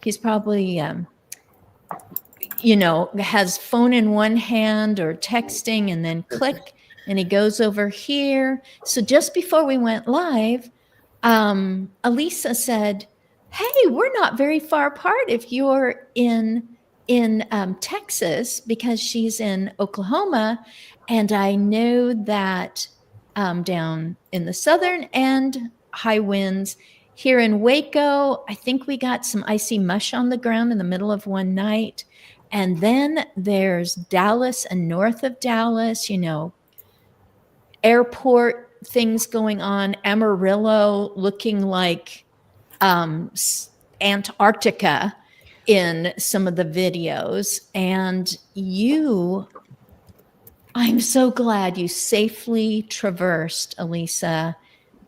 he's probably, has phone in one hand or texting and then click, and he goes over here. So just before we went live, Elisa said, "Hey, we're not very far apart if you're in Texas," because she's in Oklahoma, and I know that down in the southern end, high winds. Here in Waco, I think we got some icy mush on the ground in the middle of one night. And then there's Dallas and north of Dallas, airport things going on. Amarillo looking like Antarctica in some of the videos. And I'm so glad you safely traversed, Elisa.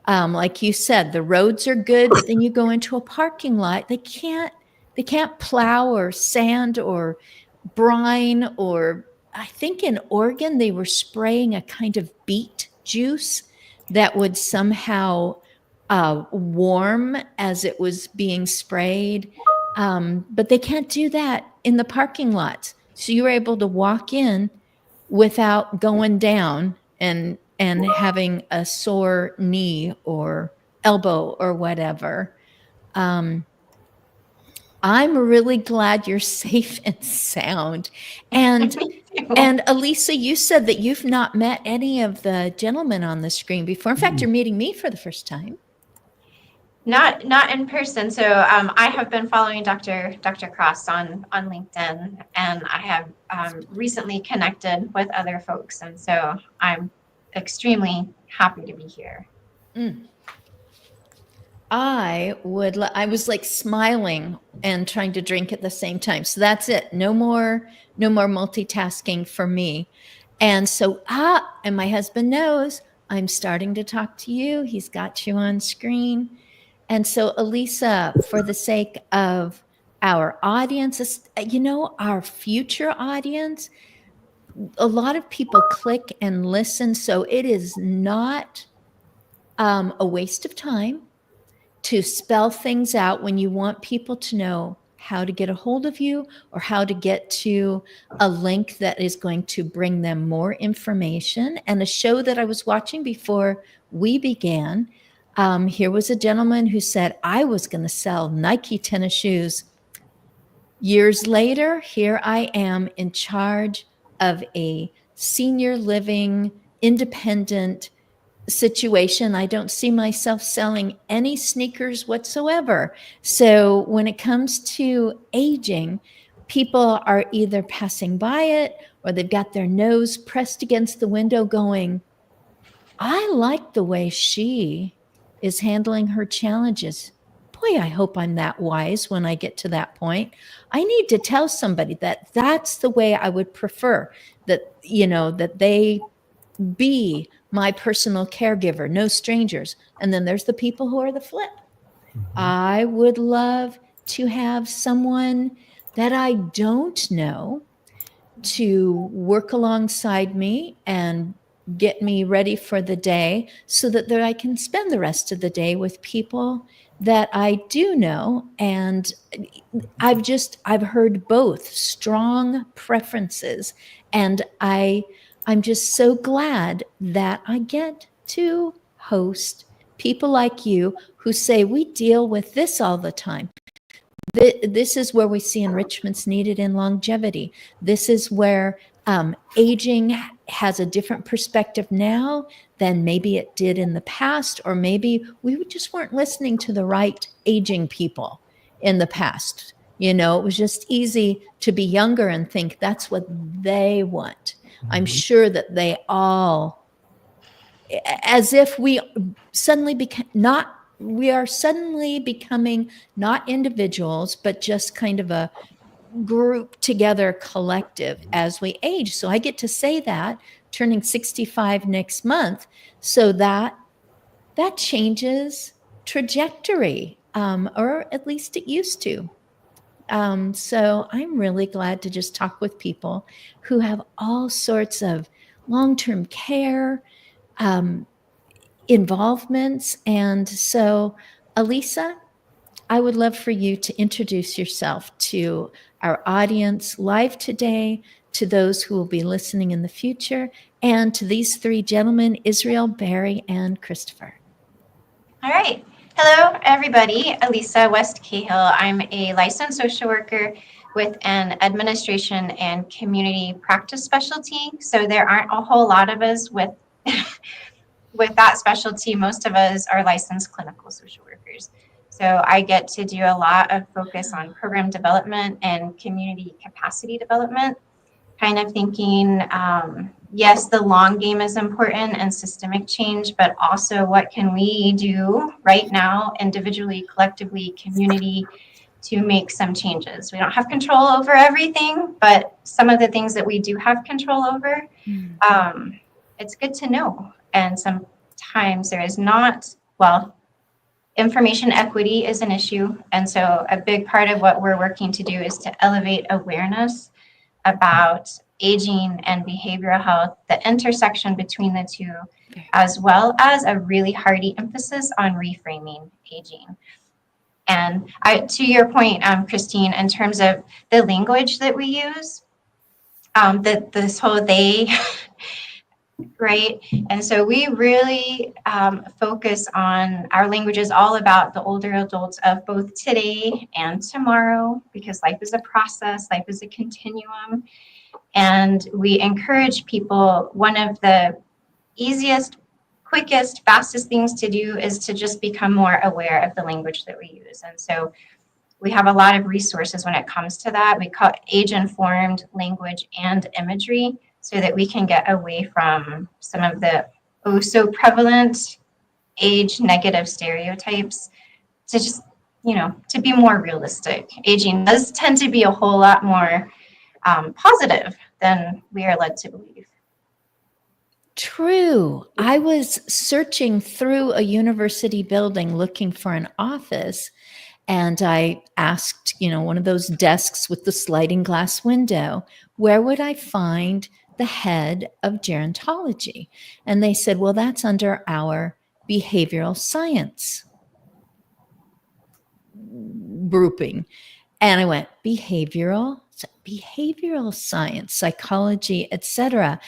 Like you said, the roads are good, but then you go into a parking lot. They can't plow or sand or brine, or I think in Oregon they were spraying a kind of beet juice that would somehow warm as it was being sprayed. But they can't do that in the parking lots. So you were able to walk in without going down and having a sore knee or elbow or whatever. I'm really glad you're safe and sound. And Elisa, you said that you've not met any of the gentlemen on the screen before. In fact, you're meeting me for the first time. Not in person. So I have been following Dr. Cross on LinkedIn, and I have recently connected with other folks, and so I'm extremely happy to be here. I was like smiling and trying to drink at the same time. So that's it. No more multitasking for me. And so, and my husband knows I'm starting to talk to you. He's got you on screen. And so, Elisa, for the sake of our audience, our future audience, a lot of people click and listen. So it is not a waste of time to spell things out when you want people to know how to get a hold of you or how to get to a link that is going to bring them more information. And a show that I was watching before we began, here was a gentleman who said, I was going to sell Nike tennis shoes. Years later, here I am in charge of a senior living, independent situation. I don't see myself selling any sneakers whatsoever. So when it comes to aging, people are either passing by it or they've got their nose pressed against the window going, I like the way she is handling her challenges. Boy, I hope I'm that wise when I get to that point. I need to tell somebody that that's the way I would prefer that, that they be my personal caregiver, no strangers. And then there's the people who are the flip. I would love to have someone that I don't know to work alongside me and get me ready for the day so that I can spend the rest of the day with people that I do know. And I've heard both strong preferences, and I'm just so glad that I get to host people like you who say we deal with this all the time. This is where we see enrichments needed in longevity. This is where aging has a different perspective now than maybe it did in the past, or maybe we just weren't listening to the right aging people in the past. It was just easy to be younger and think that's what they want. I'm sure that they all, as if we suddenly are suddenly becoming not individuals, but just kind of a group together collective as we age. So I get to say that, turning 65 next month, so that changes trajectory, or at least it used to. So I'm really glad to just talk with people who have all sorts of long-term care involvements. And so, Elisa, I would love for you to introduce yourself to our audience live today, to those who will be listening in the future, and to these three gentlemen, Israel, Barry, and Christopher. All right. Hello, everybody. Elisa West Cahill. I'm a licensed social worker with an administration and community practice specialty. So there aren't a whole lot of us with with that specialty. Most of us are licensed clinical social workers. So I get to do a lot of focus on program development and community capacity development, kind of thinking, yes, the long game is important and systemic change, but also what can we do right now, individually, collectively, community, to make some changes. We don't have control over everything, but some of the things that we do have control over, it's good to know. And sometimes there is not, well, information equity is an issue. And so a big part of what we're working to do is to elevate awareness about aging and behavioral health, the intersection between the two, as well as a really hearty emphasis on reframing aging. And to your point, Christine, in terms of the language that we use, this whole they, right? And so we really focus on our language is all about the older adults of both today and tomorrow, because life is a process, life is a continuum. And we encourage people, one of the easiest, quickest, fastest things to do is to just become more aware of the language that we use. And so we have a lot of resources when it comes to that. We call it age-informed language and imagery, so that we can get away from some of the so prevalent age negative stereotypes to just, to be more realistic. Aging does tend to be a whole lot more positive than we are led to believe. True. I was searching through a university building looking for an office, and I asked, one of those desks with the sliding glass window, where would I find the head of gerontology? And they said, well, that's under our behavioral science grouping. And I went, behavioral science, psychology, etc.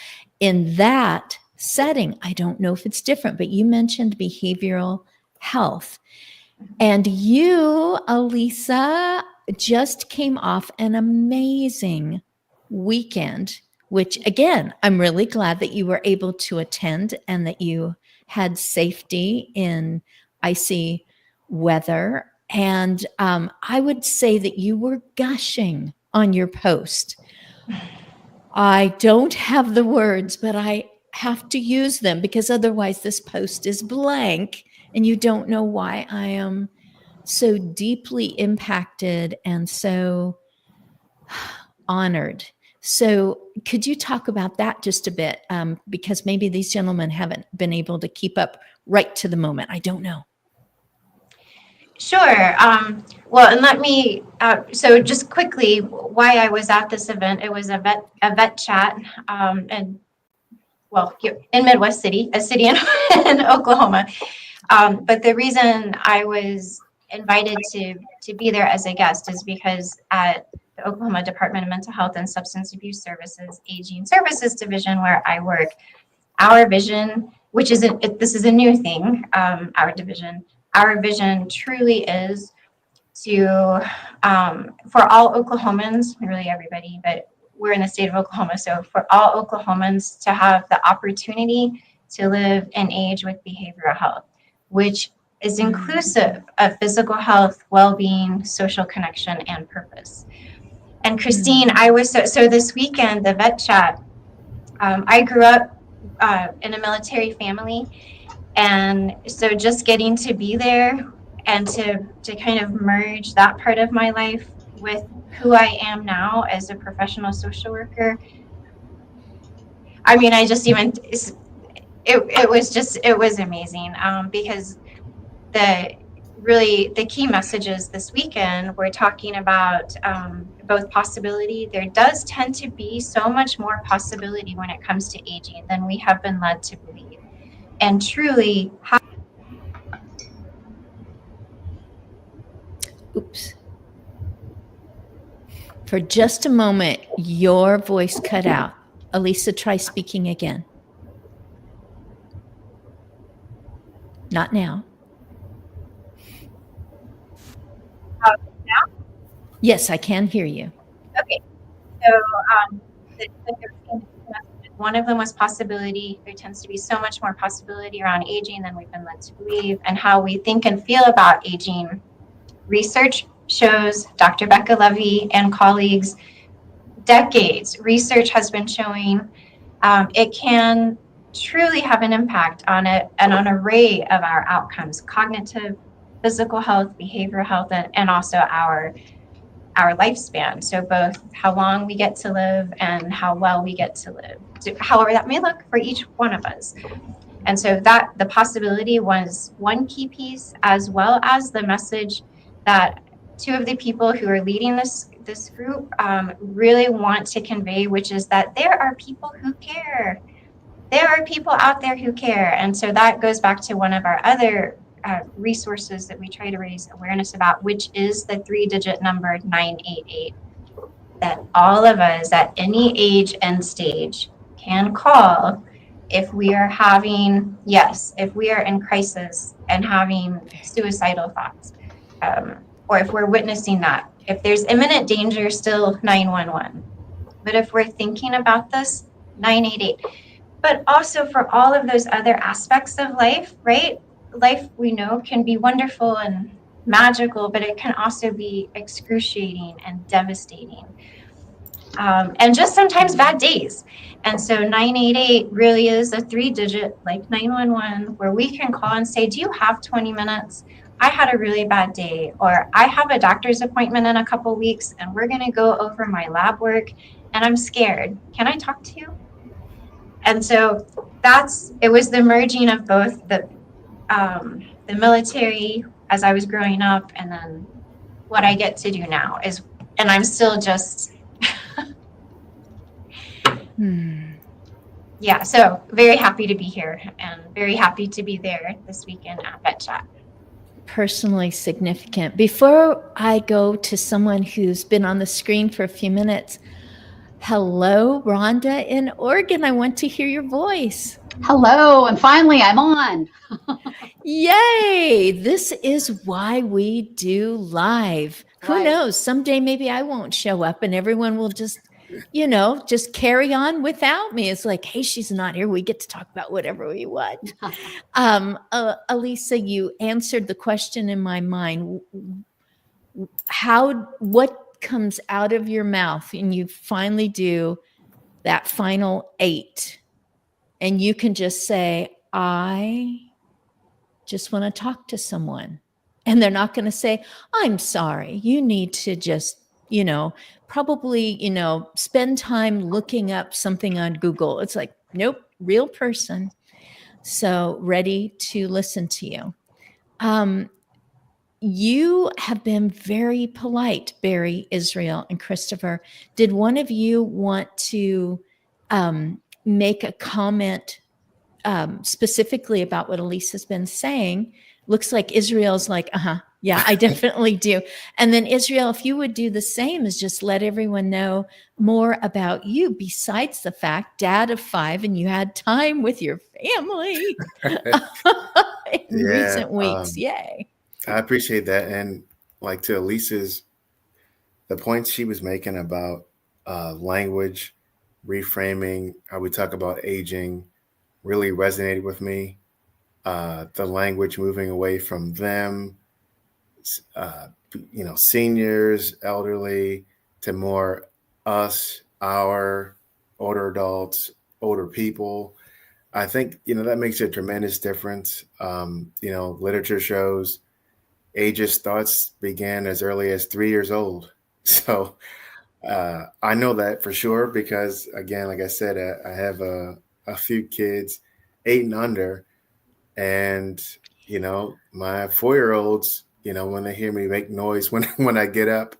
In that setting, I don't know if it's different, but you mentioned behavioral health. And you, Elisa, just came off an amazing weekend, which again, I'm really glad that you were able to attend and that you had safety in icy weather. And I would say that you were gushing on your post. I don't have the words, but I have to use them because otherwise this post is blank and you don't know why I am so deeply impacted and so honored. So could you talk about that just a bit? Because maybe these gentlemen haven't been able to keep up right to the moment. I don't know. Sure. Well, and let me, so just quickly, why I was at this event, it was a vet chat, and well, in Midwest City, a city in Oklahoma. But the reason I was invited to be there as a guest is because at the Oklahoma Department of Mental Health and Substance Abuse Services, Aging Services Division, where I work, our vision, which is this is a new thing, our vision truly is to, for all Oklahomans, really everybody, but we're in the state of Oklahoma, so for all Oklahomans to have the opportunity to live and age with behavioral health, which is inclusive of physical health, well-being, social connection, and purpose. And Christine, I was, so this weekend, the vet chat, I grew up in a military family. And so just getting to be there and to kind of merge that part of my life with who I am now as a professional social worker. I mean, it was amazing because the key messages this weekend, we're talking about both possibility. There does tend to be so much more possibility when it comes to aging than we have been led to believe. And truly, Oops. For just a moment, your voice cut out. Elisa, try speaking again. Not now. Now? Yes, I can hear you. Okay. So the 13 messages, one of them was possibility. There tends to be so much more possibility around aging than we've been led to believe, and how we think and feel about aging. Research shows, Dr. Becca Levy and colleagues, decades, research has been showing it can truly have an impact on an array of our outcomes: cognitive, physical health, behavioral health, and also our lifespan. So both how long we get to live and how well we get to live, however that may look for each one of us. And so that the possibility was one key piece, as well as the message that two of the people who are leading this group really want to convey, which is that there are people who care. There are people out there who care. And so that goes back to one of our other resources that we try to raise awareness about, which is the 3-digit number 988, that all of us at any age and stage can call if we are having, if we are in crisis and having suicidal thoughts, or if we're witnessing that. If there's imminent danger, still 911. But if we're thinking about this, 988. But also for all of those other aspects of life, right? Life, we know, can be wonderful and magical, but it can also be excruciating and devastating. And just sometimes bad days. And so 988 really is a 3-digit, like 911, where we can call and say, do you have 20 minutes? I had a really bad day, or I have a doctor's appointment in a couple weeks and we're going to go over my lab work and I'm scared. Can I talk to you? And so it was the merging of both the military as I was growing up, and then what I get to do now and I'm still just, yeah, so very happy to be here and very happy to be there this weekend at Vet Chat. Personally significant. Before I go to someone who's been on the screen for a few minutes, hello, Rhonda in Oregon. I want to hear your voice. Hello, and finally I'm on. Yay! This is why we do live. Who Right. knows? Someday maybe I won't show up and everyone will just carry on without me. It's like, hey, she's not here. We get to talk about whatever we want. Elisa, you answered the question in my mind. What comes out of your mouth and you finally do that final 8 and you can just say, I just want to talk to someone. And they're not going to say, I'm sorry. You need to just, probably, spend time looking up something on Google. It's like, nope, real person. So ready to listen to you. You have been very polite, Barry, Israel, and Christopher. Did one of you want to make a comment specifically about what Elisa's been saying? Looks like Israel's like, yeah, I definitely do. And then Israel, if you would do the same, is just let everyone know more about you besides the fact, dad of 5, and you had time with your family in recent weeks. Yay. I appreciate that. And like to Elisa's, the points she was making about language, reframing, how we talk about aging, really resonated with me. The language moving away from them, seniors, elderly, to more us, our, older adults, older people. I think, that makes a tremendous difference. Literature shows ageist thoughts began as early as 3 years old. So I know that for sure because, again, like I said, I have a few kids, 8 and under. And, my 4-year-olds, when they hear me make noise when I get up,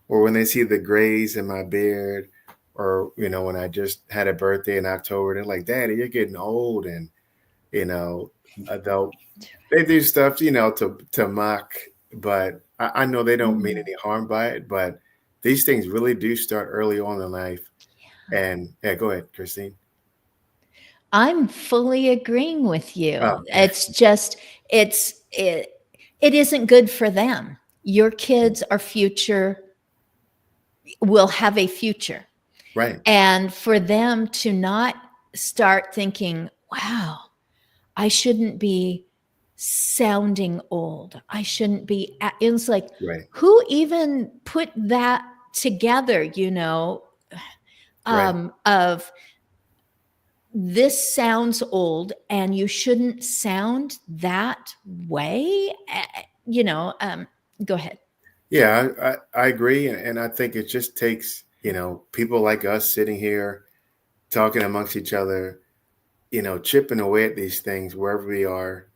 or when they see the grays in my beard, or, when I just had a birthday in October, they're like, Daddy, you're getting old. And, they do stuff, to mock, but I know they don't mean any harm by it, but these things really do start early on in life. And yeah, go ahead, Christine. I'm fully agreeing with you. Oh, yeah. It's just it isn't good for them. Your kids are future will have a future. Right. And for them to not start thinking, wow, I shouldn't be sounding old. I shouldn't be. It's like, Right. who even put that together, you know, Right. of this sounds old and you shouldn't sound that way? You know, go ahead. Yeah, I agree. And I think it just takes, people like us sitting here talking amongst each other, chipping away at these things wherever we are.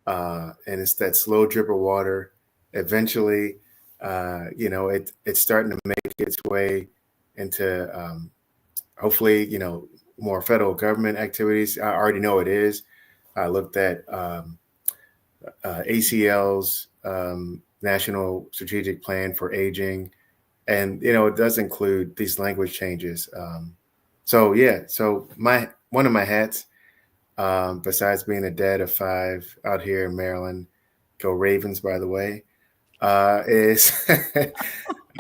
And it's that slow drip of water. Eventually, it's starting to make its way into hopefully, more federal government activities. I already know it is. I looked at ACL's National Strategic Plan for Aging, and it does include these language changes. So one of my hats, besides being a dad of 5 out here in Maryland, go Ravens, by the way, is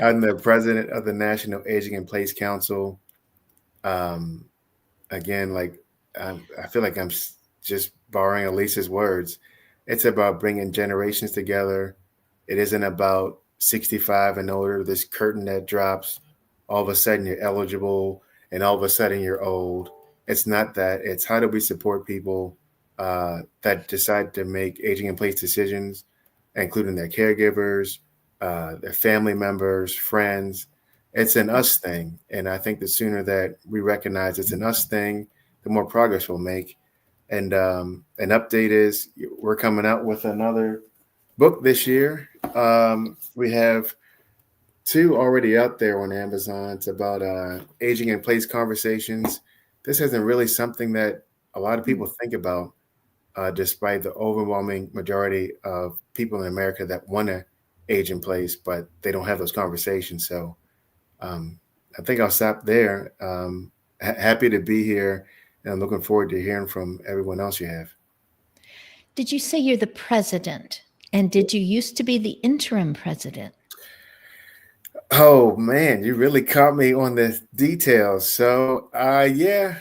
I'm the president of the National Aging in Place Council. Again, like I feel like I'm just borrowing Elisa's words. It's about bringing generations together. It isn't about 65 and older, this curtain that drops. All of a sudden you're eligible and all of a sudden you're old. It's not that. It's how do we support people that decide to make aging in place decisions, including their caregivers, their family members, friends. It's an us thing. And I think the sooner that we recognize it's an us thing, the more progress we'll make. And an update is we're coming out with another book this year. We have 2 already out there on Amazon. It's about aging in place conversations. This isn't really something that a lot of people think about, despite the overwhelming majority of people in America that want to age in place, but they don't have those conversations. So I think I'll stop there. Happy to be here, and I'm looking forward to hearing from everyone else you have. Did you say you're the president? And did you used to be the interim president? Oh man, you really caught me on the details. So yeah,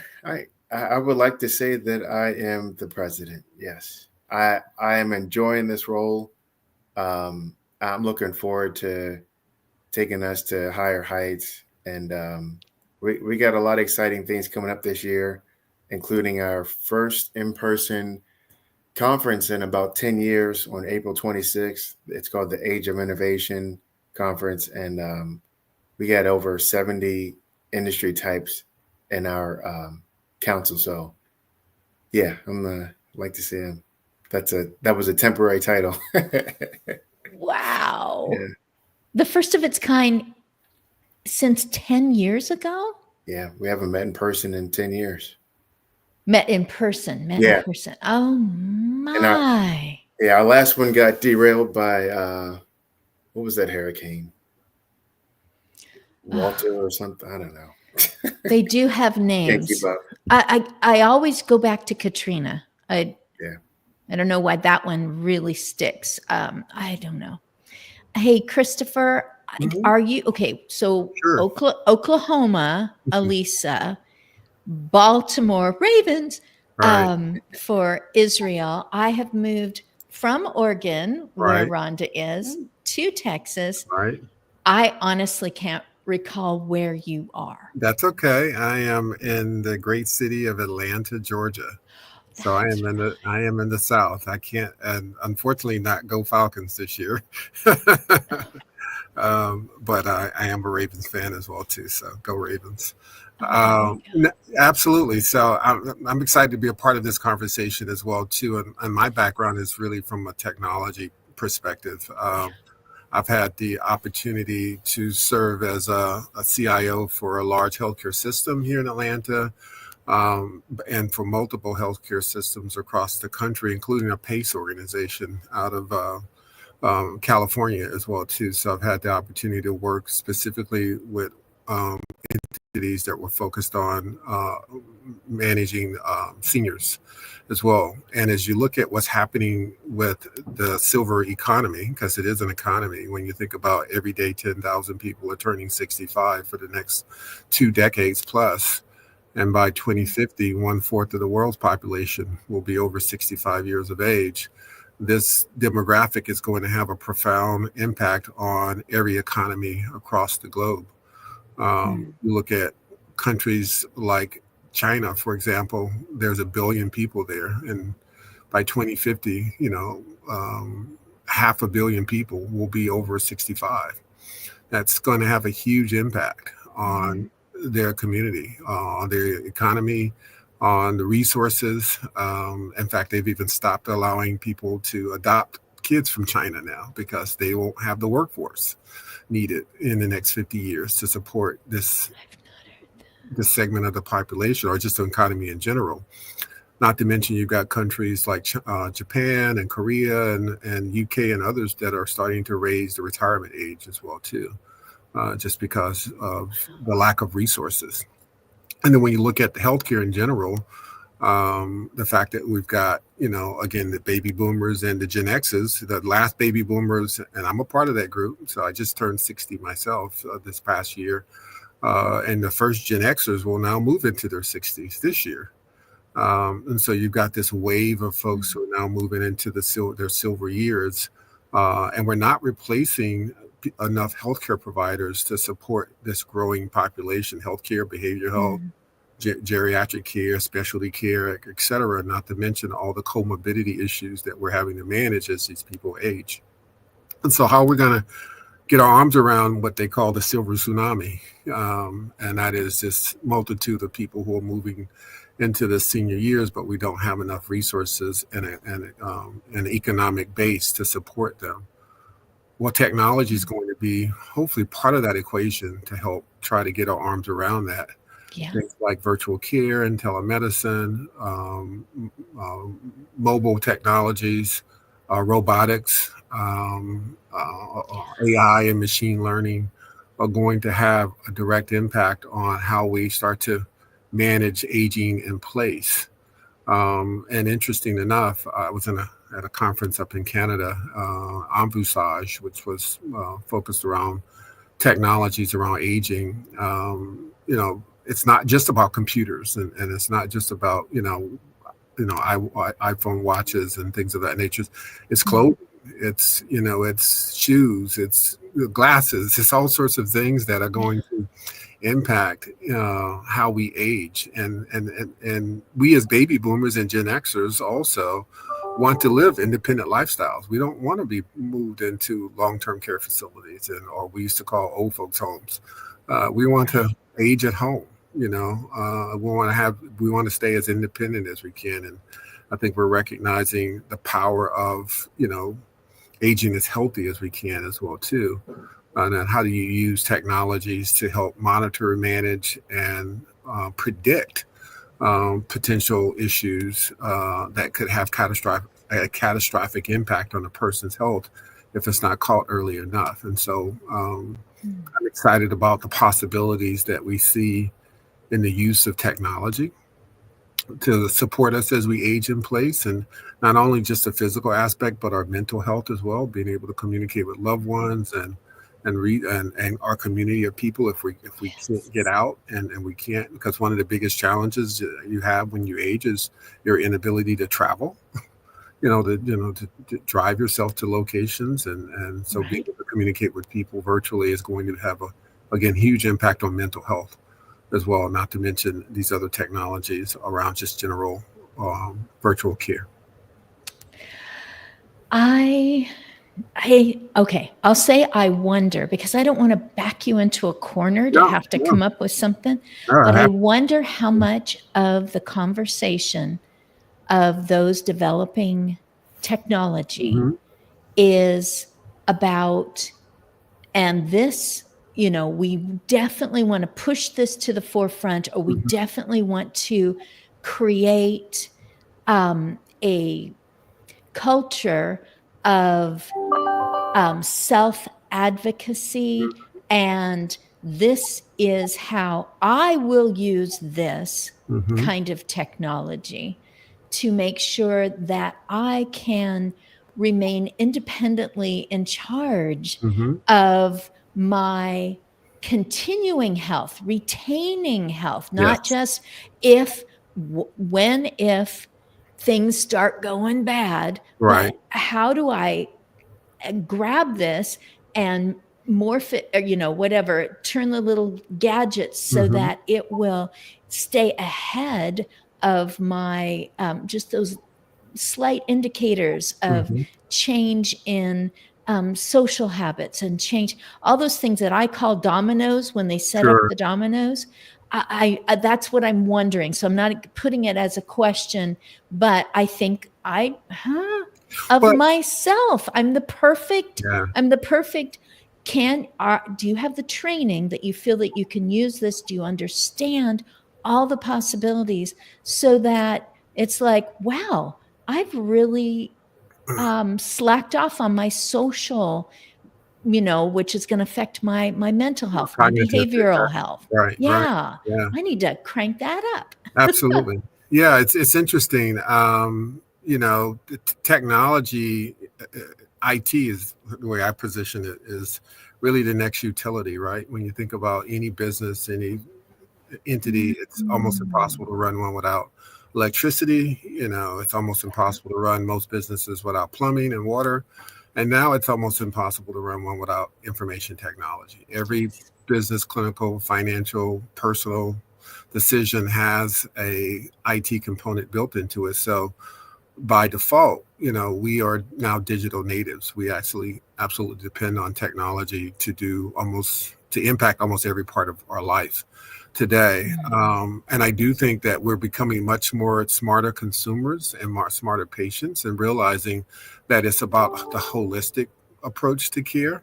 I would like to say that I am the president. Yes, I am enjoying this role. I'm looking forward to taking us to higher heights, and we got a lot of exciting things coming up this year, including our first in-person conference in about 10 years on April 26th. It's called the Age of Innovation Conference, and we got over 70 industry types in our council. So yeah, I'm like to say that was a temporary title. Wow. Yeah. The first of its kind since 10 years ago? Yeah, we haven't met in person in 10 years. Met in person. Yeah. Oh my. Our last one got derailed by what was that hurricane? Walter or something? I don't know. They do have Can't names. keep up. I always go back to Katrina. Yeah. I don't know why that one really sticks. I don't know. Hey, Christopher, are you okay? So Sure. Oklahoma, Elisa, Baltimore Ravens, Right. for Israel. I have moved from Oregon, where Right. Rhonda is, to Texas. Right. I honestly can't recall where you are. That's okay. I am in the great city of Atlanta, Georgia. So I am in the South. I can't, and unfortunately, not go Falcons this year. But I am a Ravens fan as well too. So go Ravens. Absolutely. So I'm excited to be a part of this conversation as well too. And my background is really from a technology perspective. I've had the opportunity to serve as a CIO for a large healthcare system here in Atlanta, and for multiple healthcare systems across the country, including a PACE organization out of California as well too. So I've had the opportunity to work specifically with entities that were focused on managing seniors as well. And as you look at what's happening with the silver economy, because it is an economy, when you think about every day 10,000 people are turning 65 for the next 2 decades plus, and by 2050, 1/4 of the world's population will be over 65 years of age. This demographic is going to have a profound impact on every economy across the globe. You look at countries like China, for example, there's 1 billion people there. And by 2050, 500 million people will be over 65. That's going to have a huge impact on their community, on their economy, on the resources. In fact, they've even stopped allowing people to adopt kids from China now because they won't have the workforce needed in the next 50 years to support this segment of the population, or just the economy in general. Not to mention you've got countries like Japan and Korea and UK and others that are starting to raise the retirement age as well too, just because of the lack of resources. And then when you look at the healthcare in general, the fact that we've got, again, the baby boomers and the Gen X's, the last baby boomers, and I'm a part of that group. So I just turned 60 myself this past year. And the first Gen Xers will now move into their 60s this year. And so you've got this wave of folks who are now moving into their silver years. And we're not replacing enough healthcare providers to support this growing population, healthcare, behavioral health, geriatric care, specialty care, et cetera, not to mention all the comorbidity issues that we're having to manage as these people age. And so how we're going to get our arms around what they call the silver tsunami, and that is this multitude of people who are moving into the senior years, but we don't have enough resources and an economic base to support them. Well, technology is going to be hopefully part of that equation to help try to get our arms around that. Yeah. Things like virtual care and telemedicine, mobile technologies, robotics, AI and machine learning are going to have a direct impact on how we start to manage aging in place. And interesting enough, I was at a conference up in Canada, Emboussage, which was focused around technologies around aging. It's not just about computers, and it's not just about iPhone watches and things of that nature. It's clothing, it's it's shoes, it's glasses, it's all sorts of things that are going to impact how we age, and we as baby boomers and Gen Xers also want to live independent lifestyles. We don't want to be moved into long-term care facilities or we used to call old folks homes. We want to age at home. We want to stay as independent as we can, and I think we're recognizing the power of aging as healthy as we can as well too. And then how do you use technologies to help monitor, manage, and predict potential issues that could have a catastrophic impact on a person's health if it's not caught early enough. And so I'm excited about the possibilities that we see in the use of technology to support us as we age in place, and not only just the physical aspect, but our mental health as well, being able to communicate with loved ones and our community of people if we can't get out and we can't, because one of the biggest challenges you have when you age is your inability to travel, to drive yourself to locations, and so being able to communicate with people virtually is going to have a huge impact on mental health as well, not to mention these other technologies around just general virtual care. I'll say I wonder, because I don't want to back you into a corner to have to come up with something, but I wonder how much of the conversation of those developing technology is about, and this, we definitely want to push this to the forefront, or we definitely want to create a culture of self advocacy, and this is how I will use this Mhm. kind of technology to make sure that I can remain independently in charge Mhm. of my continuing health, retaining health, not Yes. just if, if things start going bad, Right. but how do I grab this and morph it, or, whatever, turn the little gadgets so Mhm. that it will stay ahead of my, just those slight indicators of Mhm. change in social habits and change, all those things that I call dominoes when they set up Sure. the dominoes. That's what I'm wondering. So I'm not putting it as a question, but I think of But myself. yeah. I'm the perfect. Do you have the training that you feel that you can use this? Do you understand all the possibilities so that it's like, wow, I've really slacked off on my social, which is going to affect my mental health, my Cognitive behavioral impact. health. Right. Right. Yeah, Yeah. I need to crank that up. Absolutely. Yeah, it's interesting. Technology, IT is the way I position it, is really the next utility, right? When you think about any business, any entity, it's almost impossible to run one without electricity. It's almost impossible to run most businesses without plumbing and water. And now it's almost impossible to run one without information technology. Every business, clinical, financial, personal decision has a IT component built into it. So by default, we are now digital natives. We actually absolutely depend on technology to impact almost every part of our life today. And I do think that we're becoming much more smarter consumers and more smarter patients, and realizing that it's about the holistic approach to care.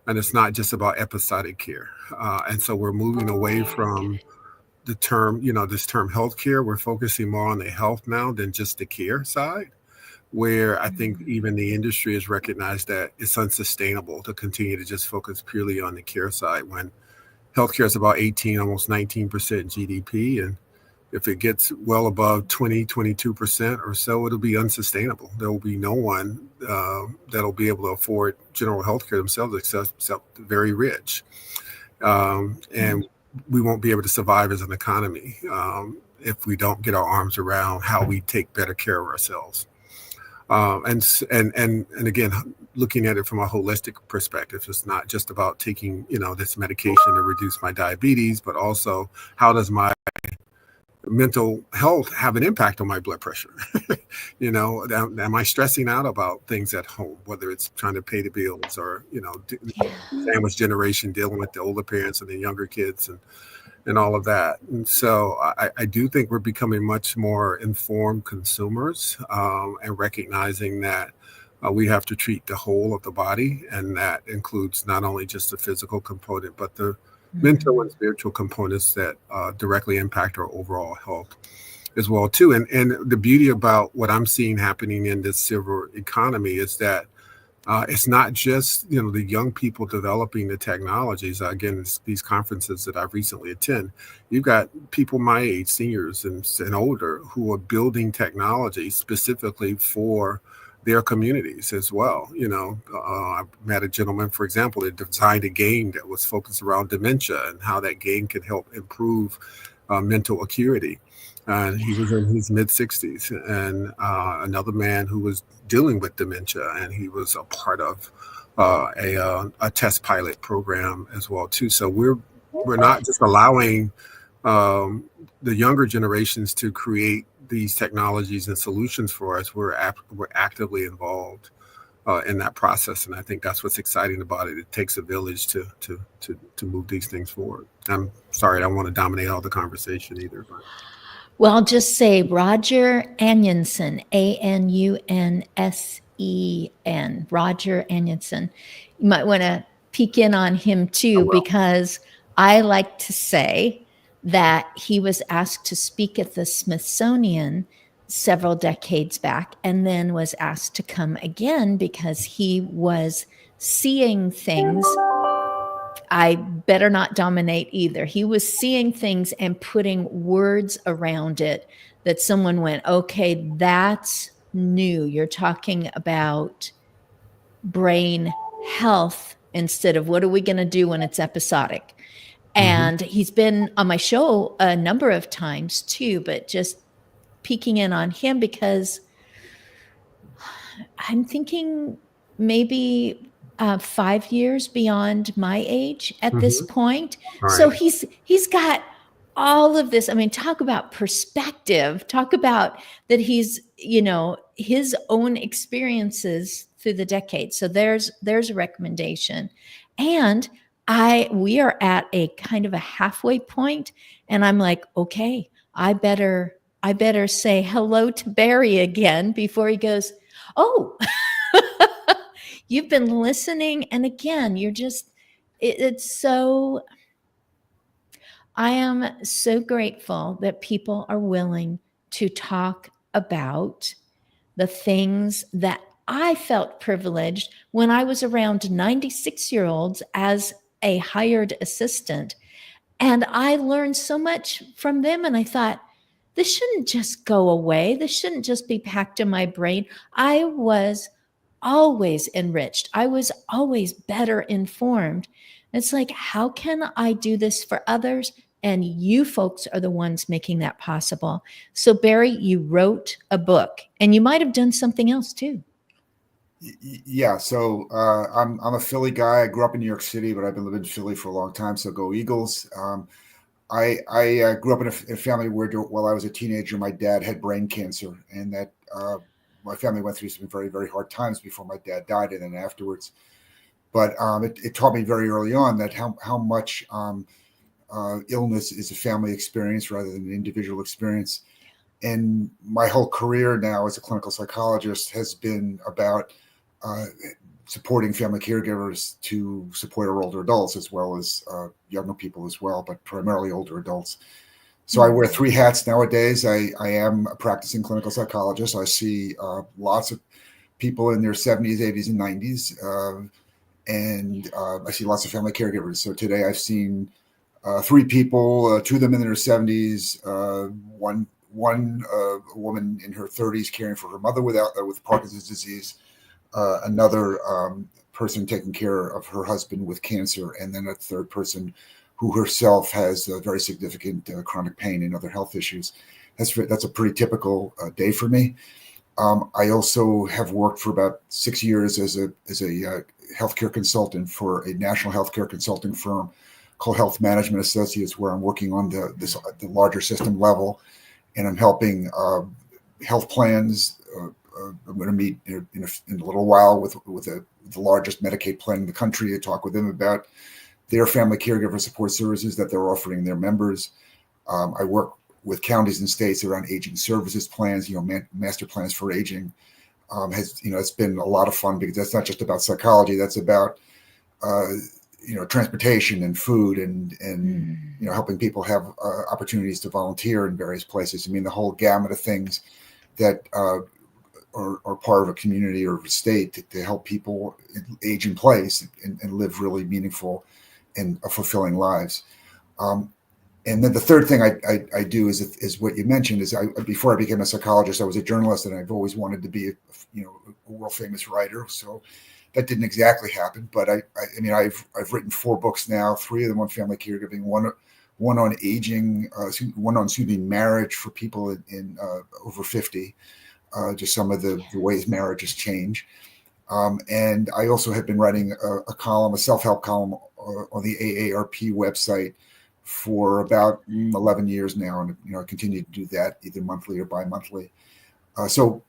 And it's not just about episodic care. And so we're moving away from the term, this term healthcare. We're focusing more on the health now than just the care side, where I think even the industry has recognized that it's unsustainable to continue to just focus purely on the care side when healthcare is about 18, almost 19% GDP. And if it gets well above 20, 22% or so, it'll be unsustainable. There will be no one that'll be able to afford general healthcare themselves except the very rich. And we won't be able to survive as an economy if we don't get our arms around how we take better care of ourselves. And again, looking at it from a holistic perspective, it's not just about taking this medication to reduce my diabetes, but also how does my mental health have an impact on my blood pressure? Am I stressing out about things at home, whether it's trying to pay the bills or sandwich generation, dealing with the older parents and the younger kids and all of that. And so I do think we're becoming much more informed consumers and recognizing that we have to treat the whole of the body. And that includes not only just the physical component, but the mental and spiritual components that directly impact our overall health as well, too. And the beauty about what I'm seeing happening in this silver economy is that it's not just the young people developing the technologies. Again, these conferences that I've recently attended, you've got people my age, seniors and older, who are building technology specifically for their communities as well. I met a gentleman, for example, that designed a game that was focused around dementia and how that game could help improve mental acuity. He was in his mid-60s, and another man who was dealing with dementia, and he was a part of a test pilot program as well too. So we're not just allowing the younger generations to create these technologies and solutions for us. We're actively involved in that process, and I think that's what's exciting about it. It takes a village to move these things forward. I'm sorry, I don't want to dominate all the conversation either, but. Well, I'll just say Roger Anunsen, Anunsen, Roger Anunsen. You might want to peek in on him too, because I like to say that he was asked to speak at the Smithsonian several decades back and then was asked to come again because he was seeing things. I better not dominate either. He was seeing things and putting words around it that someone went, okay, that's new. You're talking about brain health instead of what are we going to do when it's episodic. And he's been on my show a number of times too, but just peeking in on him because I'm thinking maybe 5 years beyond my age at this point. Right. So he's got all of this. I mean, talk about perspective. Talk about that he's, his own experiences through the decades. So there's a recommendation. And we are at a kind of a halfway point, and I'm like, okay, I better say hello to Barry again before he goes, oh, you've been listening. And again, you're just, it's so, I am so grateful that people are willing to talk about the things that I felt privileged when I was around 96-year-olds as a hired assistant. And I learned so much from them. And I thought, this shouldn't just go away. This shouldn't just be packed in my brain. I was always enriched. I was always better informed. It's like, how can I do this for others? And you folks are the ones making that possible. So Barry, you wrote a book, and you might have done something else too. Yeah, so I'm a Philly guy. I grew up in New York City, but I've been living in Philly for a long time. So go Eagles. I grew up in a family where, while I was a teenager, my dad had brain cancer, and that my family went through some very, very hard times before my dad died, and then afterwards. But it taught me very early on that how much illness is a family experience rather than an individual experience. And my whole career now as a clinical psychologist has been about supporting family caregivers to support our older adults as well as younger people as well, but primarily older adults. So I wear 3 hats nowadays. I am a practicing clinical psychologist. I see lots of people in their 70s, 80s, and 90s. And I see lots of family caregivers. So today I've seen 3 people, 2 of them in their 70s, one woman in her 30s caring for her mother with Parkinson's disease, another person taking care of her husband with cancer, and then a third person who herself has very significant chronic pain and other health issues. That's a pretty typical day for me. I also have worked for about 6 years as a healthcare consultant for a national healthcare consulting firm called Health Management Associates, where I'm working on the larger system level, and I'm helping health plans. I'm going to meet in a little while with the largest Medicaid plan in the country to talk with them about their family caregiver support services that they're offering their members. I work with counties and states around aging services plans, master plans for aging. It's been a lot of fun because that's not just about psychology. That's about transportation and food and helping people have opportunities to volunteer in various places. I mean, the whole gamut of things that are part of a community or a state to help people age in place and live really meaningful and fulfilling lives. And then the third thing I do is what you mentioned is before I became a psychologist, I was a journalist, and I've always wanted to be a world famous writer. So that didn't exactly happen, but I've written 4 books now, 3 of them on family caregiving, one on aging, one on marriage for people in over 50, just some of the ways marriages change. And I also have been writing a self-help column on the AARP website for about 11 years now, and I continue to do that either monthly or bi-monthly. So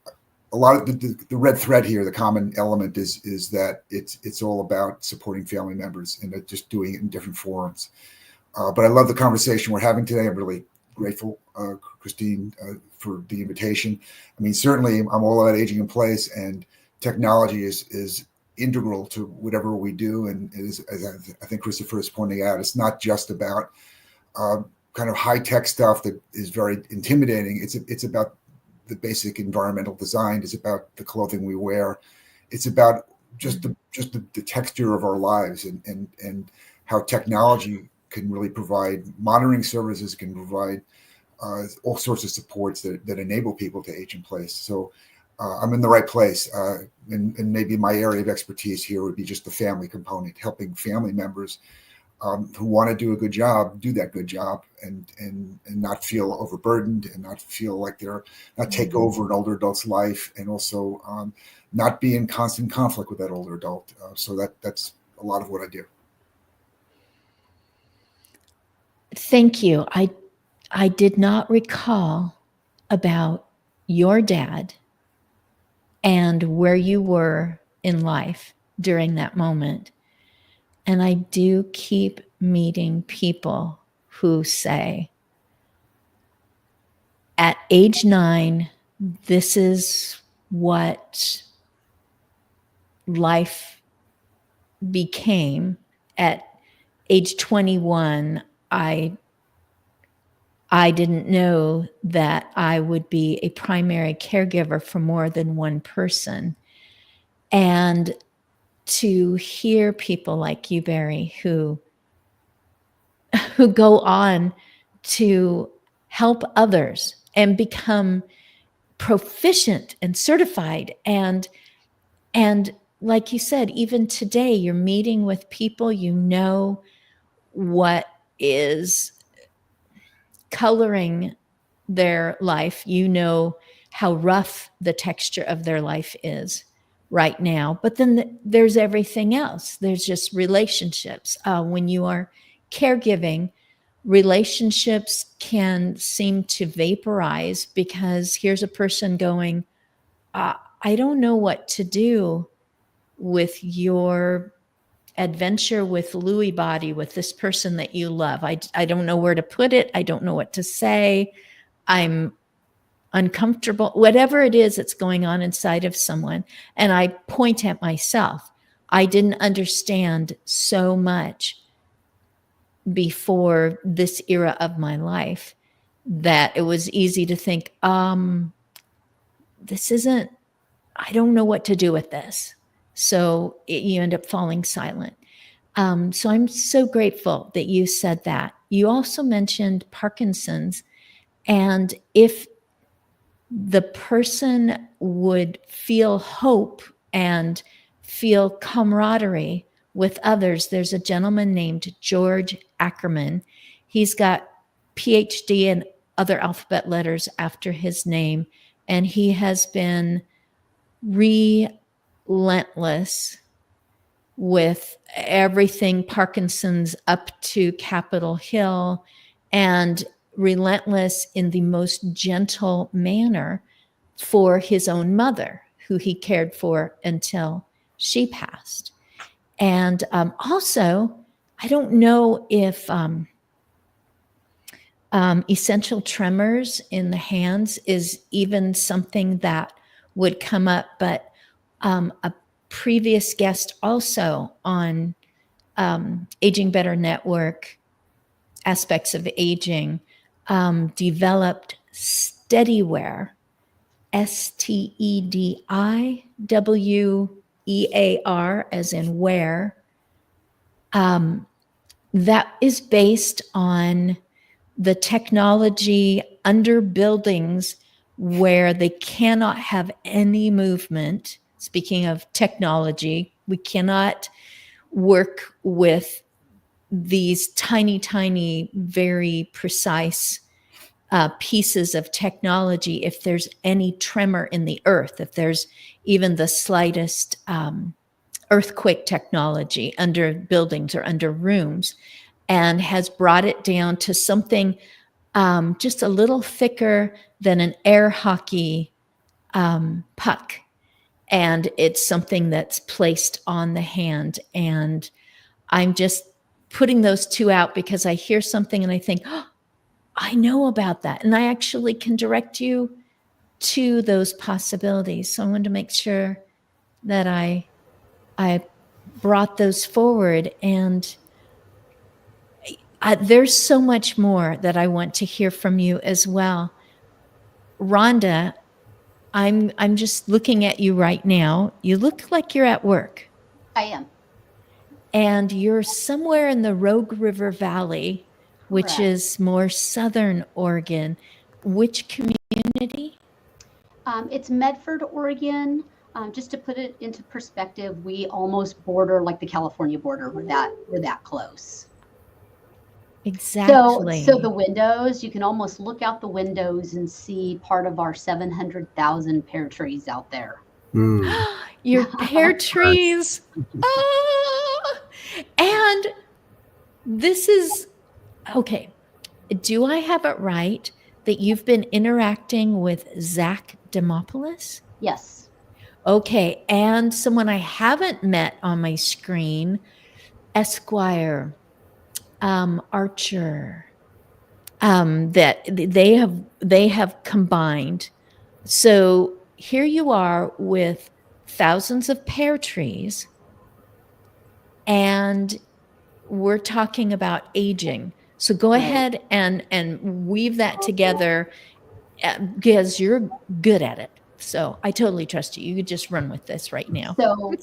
a lot of the red thread here, the common element is that it's all about supporting family members and just doing it in different forums. But I love the conversation we're having today. I'm really grateful, Christine, for the invitation. I mean, certainly I'm all about aging in place, and technology is integral to whatever we do. And it is, as I think Christopher is pointing out, it's not just about kind of high-tech stuff that is very intimidating. It's about the basic environmental design. It's about the clothing we wear. It's about the texture of our lives, and how technology can really provide monitoring services, can provide all sorts of supports that enable people to age in place. So I'm in the right place. And maybe my area of expertise here would be just the family component, helping family members who want to do a good job, do that good job, and not feel overburdened, and not feel like they're not take over an older adult's life, and also not be in constant conflict with that older adult. So that's a lot of what I do. Thank you. I did not recall about your dad and where you were in life during that moment. And I do keep meeting people who say, at age 9, this is what life became. At age 21, I didn't know that I would be a primary caregiver for more than one person. And to hear people like you, Barry, who go on to help others and become proficient and certified, and like you said, even today you're meeting with people, you know what is coloring their life, you know how rough the texture of their life is right now. But then there's everything else. There's just relationships. When you are caregiving, relationships can seem to vaporize, because here's a person going, I don't know what to do with your adventure with Lewy body, with this person that you love. I don't know where to put it. I don't know what to say. I'm uncomfortable, whatever it is that's going on inside of someone. And I point at myself. I didn't understand so much before this era of my life that it was easy to think, this isn't, I don't know what to do with this. So you end up falling silent. So I'm so grateful that you said that. You also mentioned Parkinson's. And if the person would feel hope and feel camaraderie with others, there's a gentleman named George Ackerman. He's got PhD and other alphabet letters after his name, and he has been relentless with everything Parkinson's up to Capitol Hill, and relentless in the most gentle manner for his own mother, who he cared for until she passed. And also, I don't know if essential tremors in the hands is even something that would come up, but a previous guest also on Aging Better Network, Aspects of Aging, developed Steadyware, STEDIWEAR, as in wear. That is based on the technology under buildings where they cannot have any movement. Speaking of technology, we cannot work with these tiny, tiny, very precise pieces of technology if there's any tremor in the earth, if there's even the slightest earthquake technology under buildings or under rooms, and has brought it down to something just a little thicker than an air hockey puck. And it's something that's placed on the hand. And I'm just putting those two out because I hear something and I think, oh, I know about that. And I actually can direct you to those possibilities. So I wanted to make sure that I brought those forward. And there's so much more that I want to hear from you as well. Rhonda, I'm just looking at you right now. You look like you're at work. I am. And you're somewhere in the Rogue River Valley, which Correct. is more southern Oregon. Which community? It's Medford, Oregon. Just to put it into perspective, we almost border like the California border. We're that close. Exactly. So the windows, you can almost look out the windows and see part of our 700,000 pear trees out there. Your pear trees. Oh! And this is, okay, do I have it right that you've been interacting with Zach Demopoulos? Yes. Okay, and someone I haven't met on my screen, Esquire, Archer, that they have combined. So here you are with thousands of pear trees, and we're talking about aging. So go ahead and weave that together because you're good at it. So I totally trust you. You could just run with this right now. So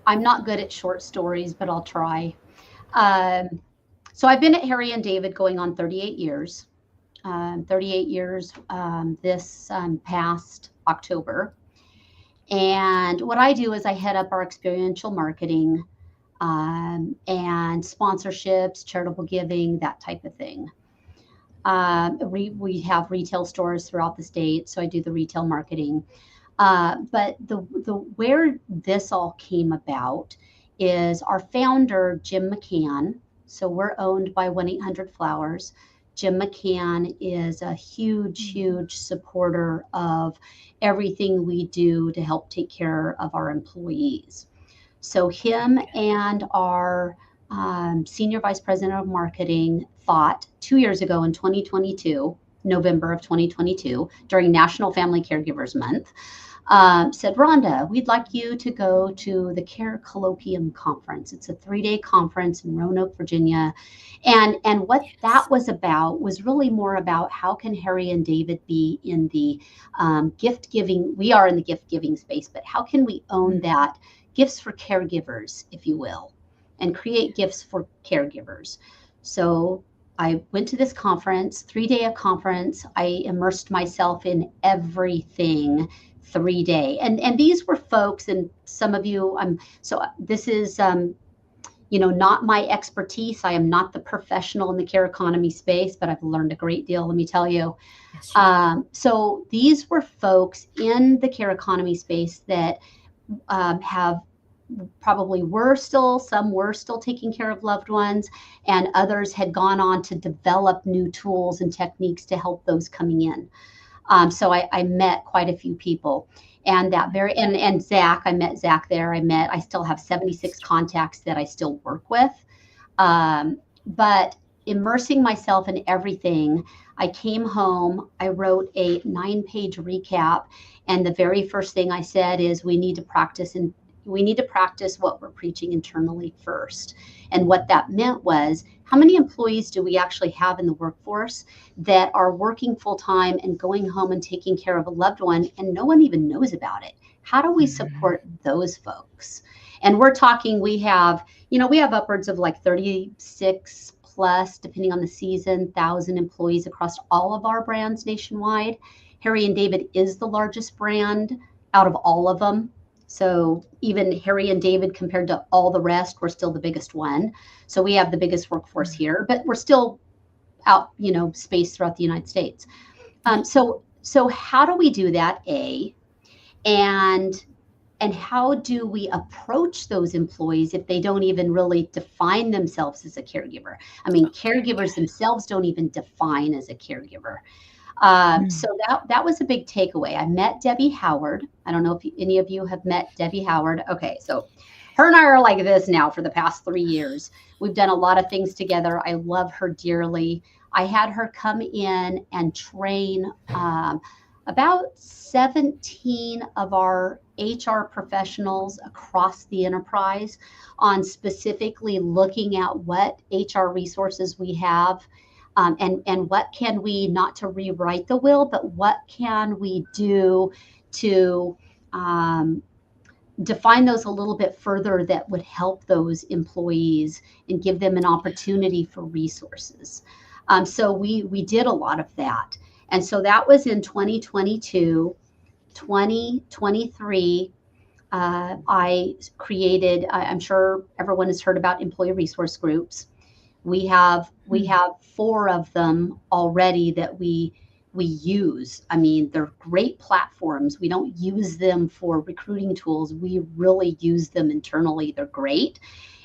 I'm not good at short stories, but I'll try. So I've been at Harry and David going on 38 years. 38 years this past October. And what I do is I head up our experiential marketing and sponsorships, charitable giving, that type of thing. We have retail stores throughout the state, so I do the retail marketing. But the where this all came about is our founder, Jim McCann. So we're owned by 1-800-Flowers. Jim McCann is a huge supporter of everything we do to help take care of our employees. So him and our senior vice president of marketing thought 2 years ago in 2022, November of 2022, during National Family Caregivers Month, said, Rhonda, we'd like you to go to the Care Colloquium Conference. It's a 3-day conference in Roanoke, Virginia. And what that was about was really more about how can Harry and David be in the gift giving. We are in the gift giving space, but how can we own that gifts for caregivers, if you will, and create gifts for caregivers. So I went to this conference, 3-day conference. I immersed myself in everything 3-day. And these were folks, and some of you, so this is, not my expertise. I am not the professional in the care economy space, but I've learned a great deal, let me tell you. Yes, so these were folks in the care economy space that have probably some were still taking care of loved ones, and others had gone on to develop new tools and techniques to help those coming in. So I met quite a few people, and and Zach, I met Zach there. I still have 76 contacts that I still work with. But immersing myself in everything, I came home, I wrote a 9-page recap. And the very first thing I said is we need to practice what we're preaching internally first. And what that meant was, how many employees do we actually have in the workforce that are working full time and going home and taking care of a loved one and no one even knows about it? How do we support those folks? And we're talking, we have upwards of like 36 plus, depending on the season, 1,000 employees across all of our brands nationwide. Harry and David is the largest brand out of all of them. So even Harry and David compared to all the rest, we're still the biggest one. So we have the biggest workforce here, but we're still out, spaced throughout the United States. So how do we do that, A? And how do we approach those employees if they don't even really define themselves as a caregiver? I mean, caregivers themselves don't even define as a caregiver. So that was a big takeaway. I met Debbie Howard. I don't know if any of you have met Debbie Howard. Okay, so her and I are like this now for the past 3 years. We've done a lot of things together. I love her dearly. I had her come in and train about 17 of our HR professionals across the enterprise on specifically looking at what HR resources we have and what can we, not to rewrite the will, but what can we do to define those a little bit further that would help those employees and give them an opportunity for resources. So we did a lot of that. And so that was in 2022. 2023, I created, I'm sure everyone has heard about employee resource groups. We have 4 of them already that we use. I mean, they're great platforms. We don't use them for recruiting tools. We really use them internally. They're great.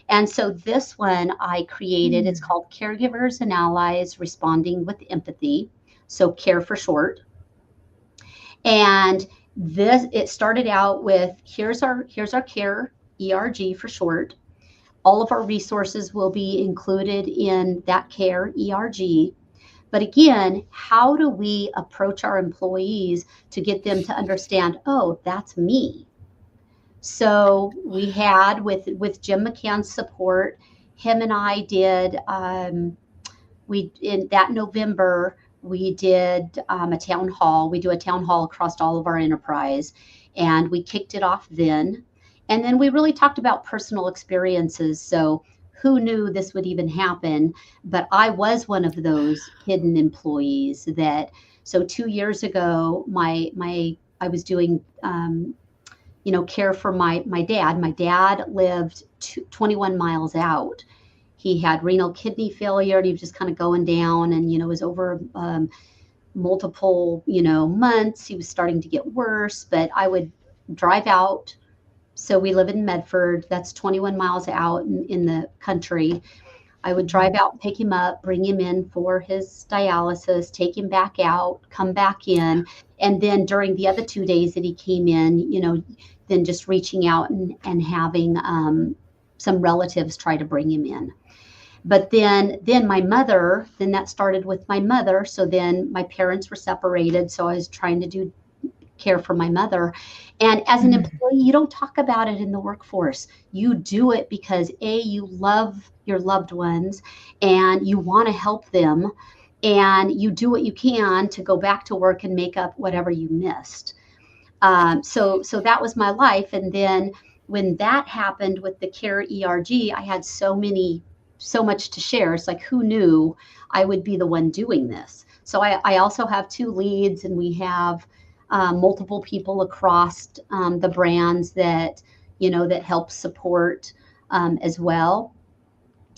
And so this one I created, it's called Caregivers and Allies Responding with Empathy. So CARE for short. And it started out with, here's our CARE, ERG for short. All of our resources will be included in that CARE ERG. But again, how do we approach our employees to get them to understand, oh, that's me? So we had, with Jim McCann's support, him and I did, in that November, we did a town hall. We do a town hall across all of our enterprise, and we kicked it off then. And then we really talked about personal experiences. So who knew this would even happen? But I was one of those hidden employees that, so 2 years ago, I was doing, care for my dad. My dad lived 21 miles out. He had renal kidney failure, and he was just kind of going down, and, it was over multiple, months. He was starting to get worse, but I would drive out. So we live in Medford. That's 21 miles out in the country. I would drive out, pick him up, bring him in for his dialysis, take him back out, come back in. And then during the other 2 days that he came in, then just reaching out and having some relatives try to bring him in. But then my mother, then that started with my mother. So then my parents were separated. So I was trying to do care for my mother. And as an employee, you don't talk about it in the workforce. You do it because you love your loved ones and you want to help them. And you do what you can to go back to work and make up whatever you missed. So that was my life. And then when that happened with the CARE ERG, I had so much to share. It's like, who knew I would be the one doing this? So I also have 2 leads, and we have multiple people across the brands that help support as well.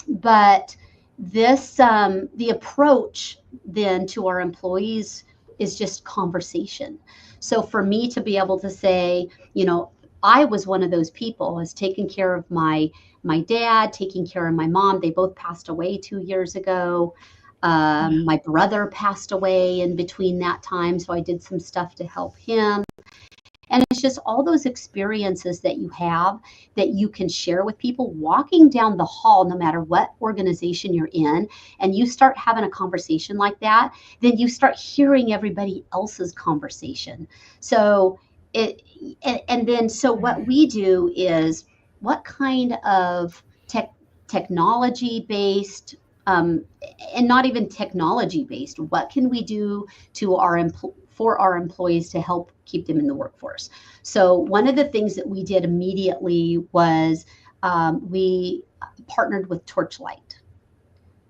But this, the approach then to our employees is just conversation. So for me to be able to say, I was one of those people. I was taking care of my dad, taking care of my mom. They both passed away 2 years ago. My brother passed away in between that time, so I did some stuff to help him. And it's just all those experiences that you have that you can share with people walking down the hall, no matter what organization you're in, and you start having a conversation like that, then you start hearing everybody else's conversation. So what we do is, what kind of technology-based, and not even technology-based, what can we do to for our employees to help keep them in the workforce? So one of the things that we did immediately was we partnered with Torchlight.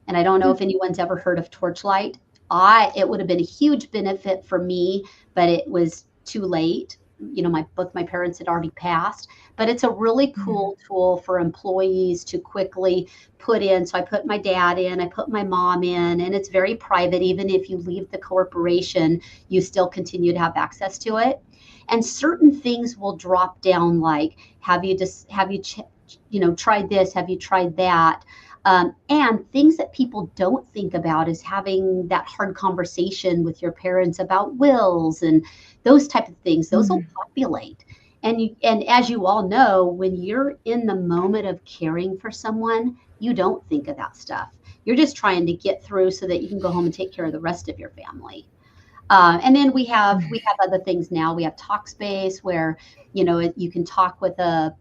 And I don't know if anyone's ever heard of Torchlight. It would have been a huge benefit for me, but it was too late. Both my parents had already passed, but it's a really cool tool for employees to quickly put in. So I put my dad in, I put my mom in, and it's very private. Even if you leave the corporation, you still continue to have access to it. And certain things will drop down, like, have you tried this? Have you tried that? And things that people don't think about is having that hard conversation with your parents about wills and those type of things. Those will populate. And as you all know, when you're in the moment of caring for someone, you don't think of that stuff. You're just trying to get through so that you can go home and take care of the rest of your family. And then we have other things now. We have Talkspace, where you can talk with a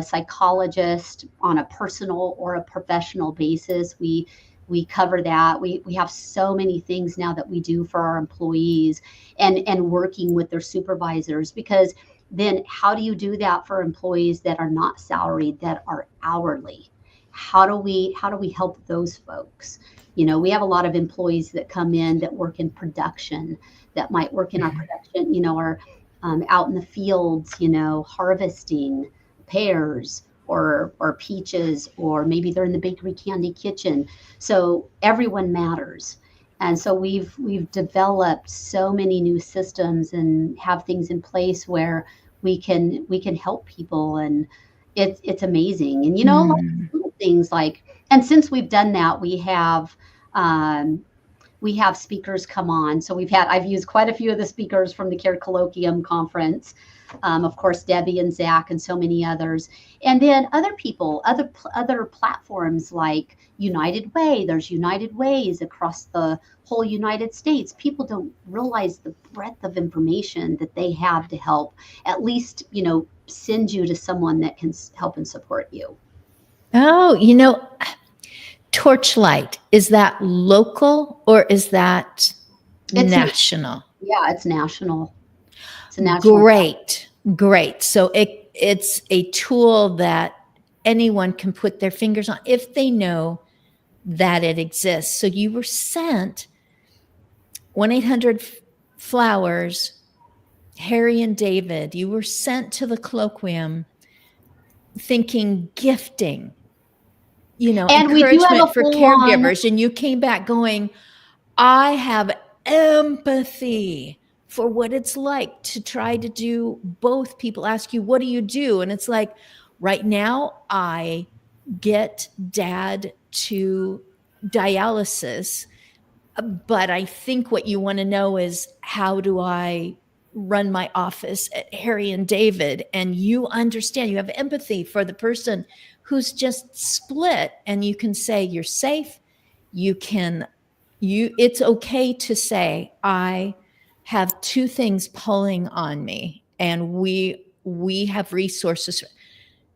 psychologist on a personal or a professional basis. We We cover that. We have so many things now that we do for our employees, and working with their supervisors, because then how do you do that for employees that are not salaried, that are hourly? How do we help those folks? We have a lot of employees that come in that work in production, that might work in our production, or out in the fields, harvesting pears or peaches, or maybe they're in the bakery candy kitchen. So everyone matters. And so we've developed so many new systems and have things in place where we can help people, and it's amazing. And like little things like, and since we've done that, we have speakers come on. So I've used quite a few of the speakers from the CARE Colloquium conference. Of course, Debbie and Zach and so many others. And then other people, other platforms like United Way. There's United Ways across the whole United States. People don't realize the breadth of information that they have to help, at least, send you to someone that can help and support you. Oh, Torchlight, is that local or is that national? It's national. It's a national. Great. So it's a tool that anyone can put their fingers on if they know that it exists. So you were sent 1-800-Flowers, Harry and David. You were sent to the colloquium thinking gifting, and we do have encouragement for caregivers. And you came back going, I have empathy for what it's like to try to do both. People ask you, what do you do? And it's like, right now, I get dad to dialysis. But I think what you want to know is, how do I run my office at Harry and David? And you understand, you have empathy for the person who's just split, and you can say you're safe. It's okay to say, I have two things pulling on me, and we have resources.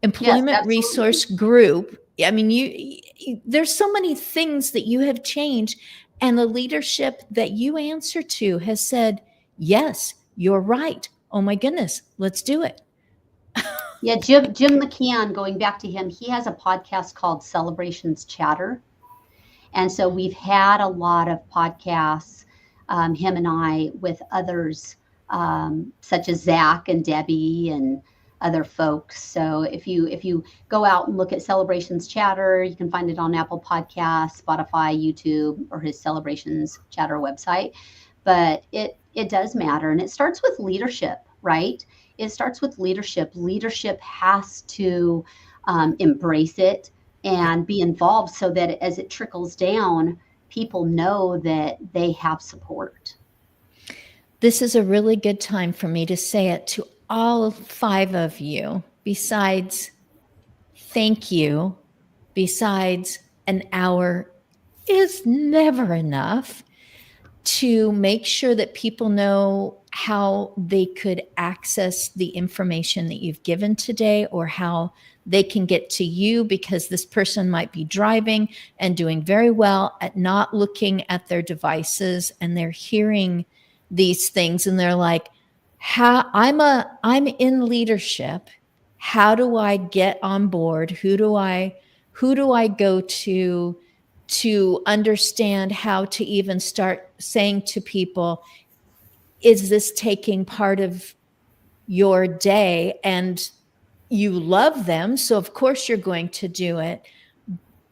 Employment Resource Group. I mean, there's so many things that you have changed, and the leadership that you answer to has said, yes, you're right. Oh my goodness, let's do it. Yeah, Jim McCann, going back to him, he has a podcast called Celebrations Chatter. And so we've had a lot of podcasts, him and I, with others, such as Zach and Debbie and other folks. So if you go out and look at Celebrations Chatter, you can find it on Apple Podcasts, Spotify, YouTube, or his Celebrations Chatter website. But it does matter. And it starts with leadership, right? It starts with leadership. Leadership has to embrace it and be involved, so that as it trickles down, people know that they have support. This is a really good time for me to say it to all 5 of you. Besides thank you, besides an hour is never enough, to make sure that people know how they could access the information that you've given today, or how they can get to you, because this person might be driving and doing very well at not looking at their devices, and they're hearing these things and they're like, I'm in leadership. How do I get on board? Who do I go to understand how to even start saying to people, is this taking part of your day? And you love them, so of course you're going to do it.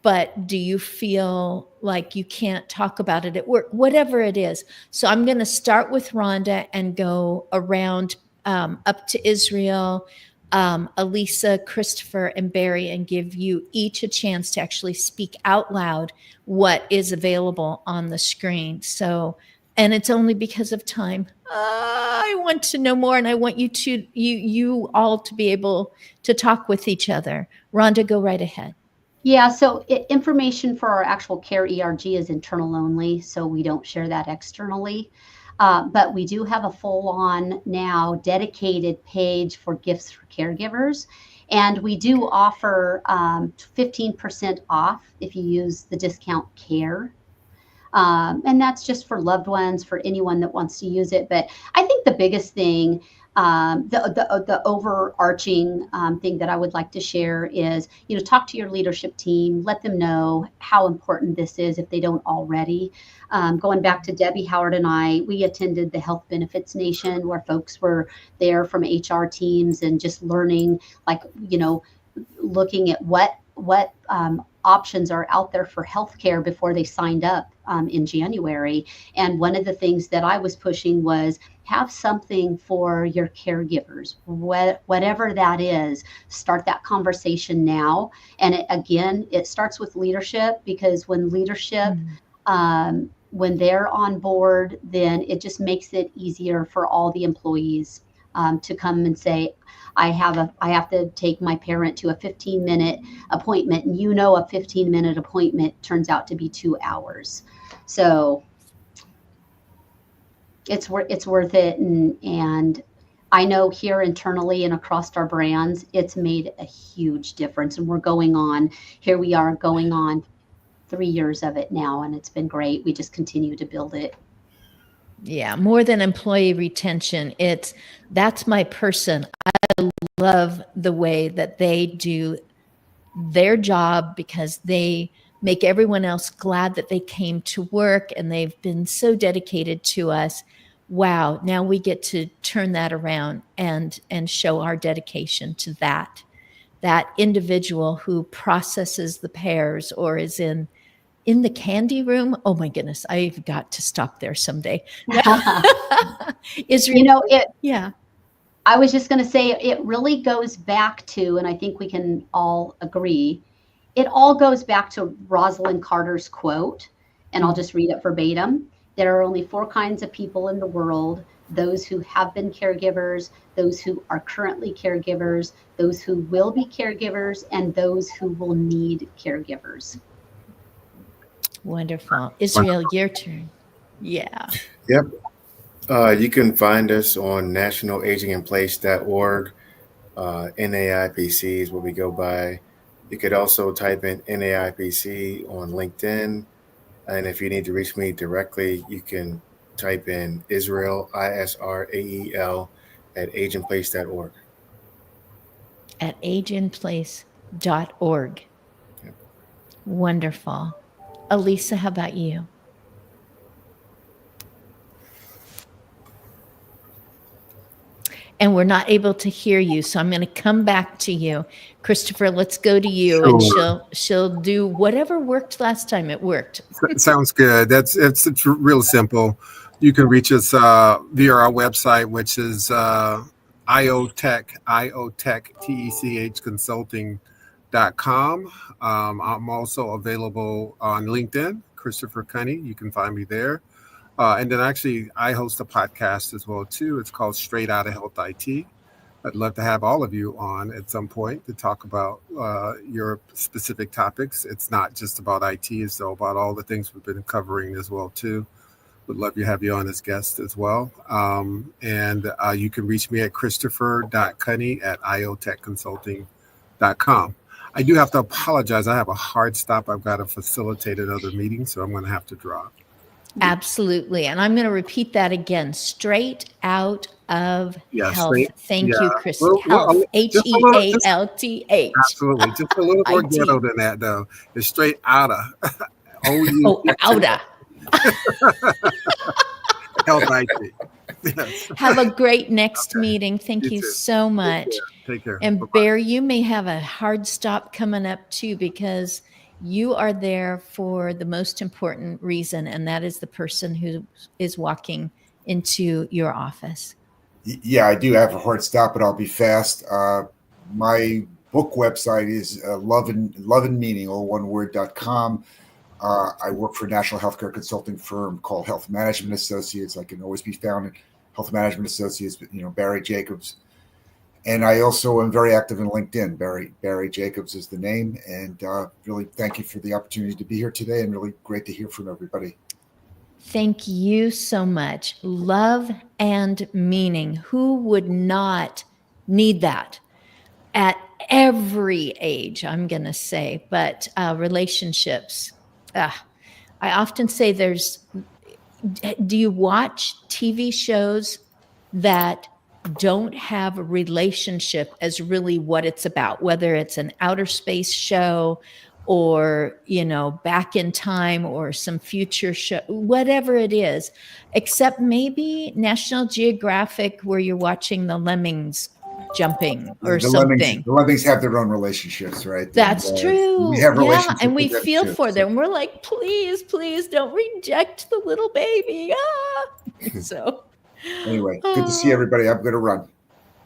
But do you feel like you can't talk about it at work? Whatever it is. So I'm going to start with Rhonda and go around up to Israel, Elisa, Christopher, and Barry, and give you each a chance to actually speak out loud what is available on the screen. So, and it's only because of time. I want to know more, and I want you all to be able to talk with each other. Rhonda, go right ahead. Yeah, so information for our actual CARE ERG is internal only, so we don't share that externally. But we do have a full-on now dedicated page for gifts for caregivers. And we do offer 15% off if you use the discount CARE. And that's just for loved ones, for anyone that wants to use it. But I think the biggest thing, the overarching thing that I would like to share is, talk to your leadership team, let them know how important this is if they don't already. Going back to Debbie Howard and I, we attended the Health Benefits Nation where folks were there from HR teams and just learning, looking at what options are out there for healthcare before they signed up in January. And one of the things that I was pushing was have something for your caregivers, whatever that is. Start that conversation now. And it starts with leadership, because when leadership, when they're on board, then it just makes it easier for all the employees to come and say, I have to take my parent to a 15-minute appointment, and a 15-minute appointment turns out to be 2 hours. So it's worth it. And I know here internally and across our brands, it's made a huge difference. And here we are going on 3 years of it now, and it's been great. We just continue to build it. Yeah, more than employee retention, that's my person. I love the way that they do their job, because they make everyone else glad that they came to work, and they've been so dedicated to us. Wow, now we get to turn that around and show our dedication to that individual who processes the pears or is in the candy room. Oh my goodness, I've got to stop there someday. Yeah. I was just going to say, it really goes back to, and I think we can all agree, it all goes back to Rosalind Carter's quote, and I'll just read it verbatim. There are only 4 kinds of people in the world: those who have been caregivers, those who are currently caregivers, those who will be caregivers, and those who will need caregivers. Wonderful. Israel, your turn. Yeah. Yep. You can find us on nationalaginginplace.org. NAIPC is what we go by. You could also type in NAIPC on LinkedIn. And if you need to reach me directly, you can type in Israel, ISRAEL, at aginplace.org. At aginplace.org. Yep. Wonderful. Elisa, how about you? And we're not able to hear you, so I'm going to come back to you. Christopher, let's go to you. Sure. And she'll do whatever worked last time. It worked. Sounds good. It's real simple. You can reach us via our website, which is IOTech consulting.com. I'm also available on LinkedIn, Christopher Cunny. You can find me there. And then actually, I host a podcast as well, too. It's called Straight Outta Health IT. I'd love to have all of you on at some point to talk about your specific topics. It's not just about IT. It's about all the things we've been covering as well, too. Would love to have you on as guest as well. And you can reach me at christopher.cunny@iotechconsulting.com. I do have to apologize. I have a hard stop. I've got to facilitate another meeting, so I'm going to have to drop. Absolutely. And I'm going to repeat that again. Straight out of health. Thank you, Chris. Health. HEALTH. Absolutely. Just a little more ghetto than that, though. It's straight outta. Outa. Health IT. Yes. Have a great next meeting. Thank you so much. Take care. And Bye-bye. Bear, you may have a hard stop coming up too, because you are there for the most important reason, and that is the person who is walking into your office. Yeah, I do have a hard stop, but I'll be fast. My book website is love and meaning, all one word.com. I work for a national healthcare consulting firm called Health Management Associates. I can always be found at Health Management Associates, Barry Jacobs. And I also am very active in LinkedIn. Barry Jacobs is the name. And really thank you for the opportunity to be here today, and really great to hear from everybody. Thank you so much. Love and meaning. Who would not need that at every age, I'm going to say, but relationships. I often say do you watch TV shows that don't have a relationship as really what it's about, whether it's an outer space show or, back in time or some future show, whatever it is, except maybe National Geographic where you're watching the lemmings jumping or something. The lemmings have their own relationships, right? That's And, true. we have Yeah, relationships and we with them feel too, for so. them. We're like, please, please don't reject the little baby. So Anyway, good to see everybody. I'm going to run.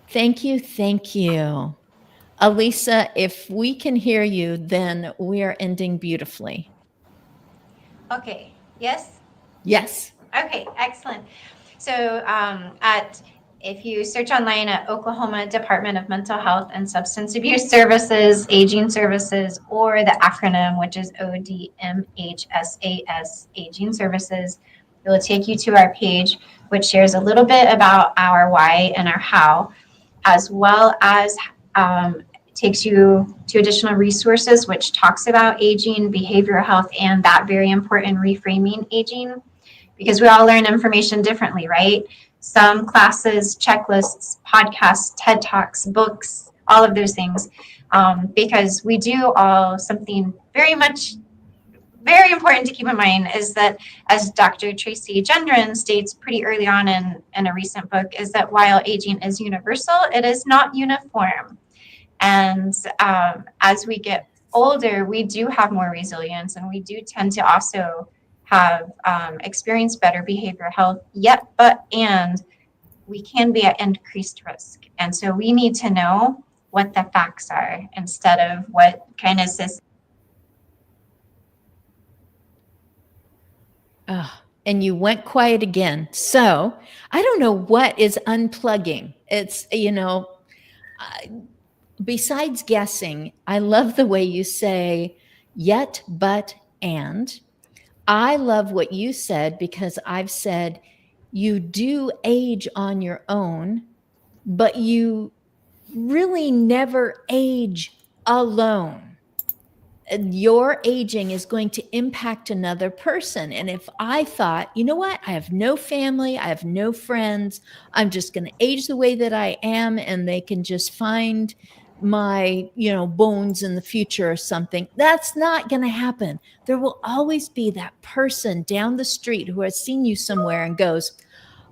Thank you. Thank you. Alisa, if we can hear you, then we are ending beautifully. Okay. Yes. Yes. Okay. Excellent. So if you search online at Oklahoma Department of Mental Health and Substance Abuse Services, Aging Services, or the acronym, which is ODMHSAS, Aging Services, it will take you to our page, which shares a little bit about our why and our how, as well as takes you to additional resources, which talks about aging, behavioral health, and that very important reframing aging, because we all learn information differently, right? Some classes, checklists, podcasts, TED Talks, books, all of those things, because we do all something very important to keep in mind is that, as Dr. Tracy Gendron states pretty early on in a recent book, is that while aging is universal, it is not uniform. And as we get older, we do have more resilience, and we do tend to also have experienced better behavioral health, and we can be at increased risk. And so we need to know what the facts are instead of what kind of says. And you went quiet again. So I don't know what is unplugging. It's, besides guessing, I love the way you say yet, but, and. I love what you said because I've said you do age on your own, but you really never age alone. Your aging is going to impact another person. And if I thought, you know what, I have no family, I have no friends, I'm just going to age the way that I am, and they can just find my, bones in the future or something, that's not going to happen. There will always be that person down the street who has seen you somewhere and goes,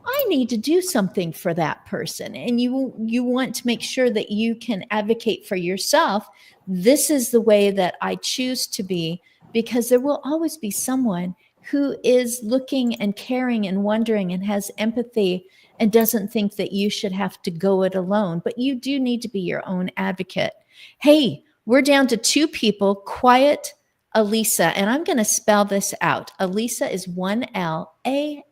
I need to do something for that person. And you want to make sure that you can advocate for yourself. This is the way that I choose to be, because there will always be someone who is looking and caring and wondering and has empathy and doesn't think that you should have to go it alone. But you do need to be your own advocate. Hey, we're down to 2 people, Quiet Alisa, and I'm going to spell this out. Alisa is 1 L, A-L-I-S-A.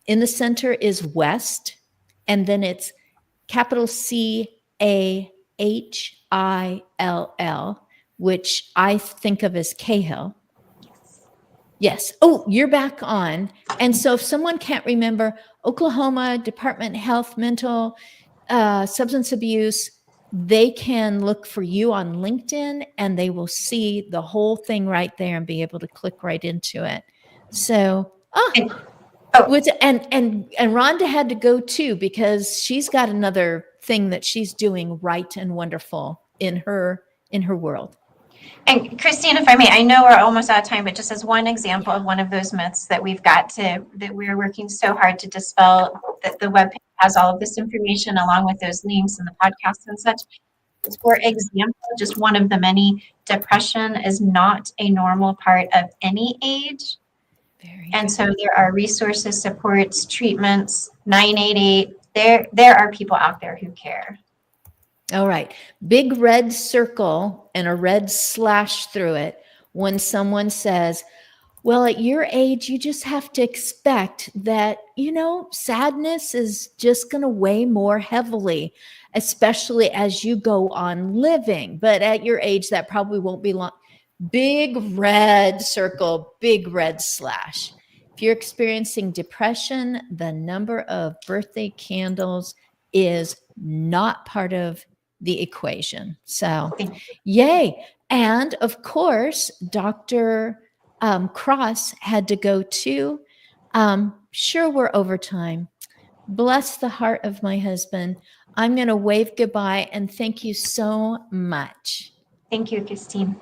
In the center is West, and then it's capital C-A-H-I-L-L, which I think of as Cahill. Yes. Oh, you're back on. And so if someone can't remember, Oklahoma Department of Health, Mental Substance Abuse, they can look for you on LinkedIn and they will see the whole thing right there and be able to click right into it. So, and Rhonda had to go too, because she's got another thing that she's doing right and wonderful in her world. And Christine, if I may, I know we're almost out of time, but just as one example of one of those myths that that we're working so hard to dispel, that the webpage has all of this information along with those links and the podcasts and such. For example, just one of the many, depression is not a normal part of any age. And so there are resources, supports, treatments, 988. There are people out there who care. All right. Big red circle and a red slash through it when someone says, well, at your age, you just have to expect that, sadness is just going to weigh more heavily, especially as you go on living. But at your age, that probably won't be long. Big red circle, big red slash. If you're experiencing depression, the number of birthday candles is not part of the equation. So, Thank yay. And of course, Dr. Cross had to go too. Sure, we're over time. Bless the heart of my husband. I'm going to wave goodbye and thank you so much. Thank you, Christine.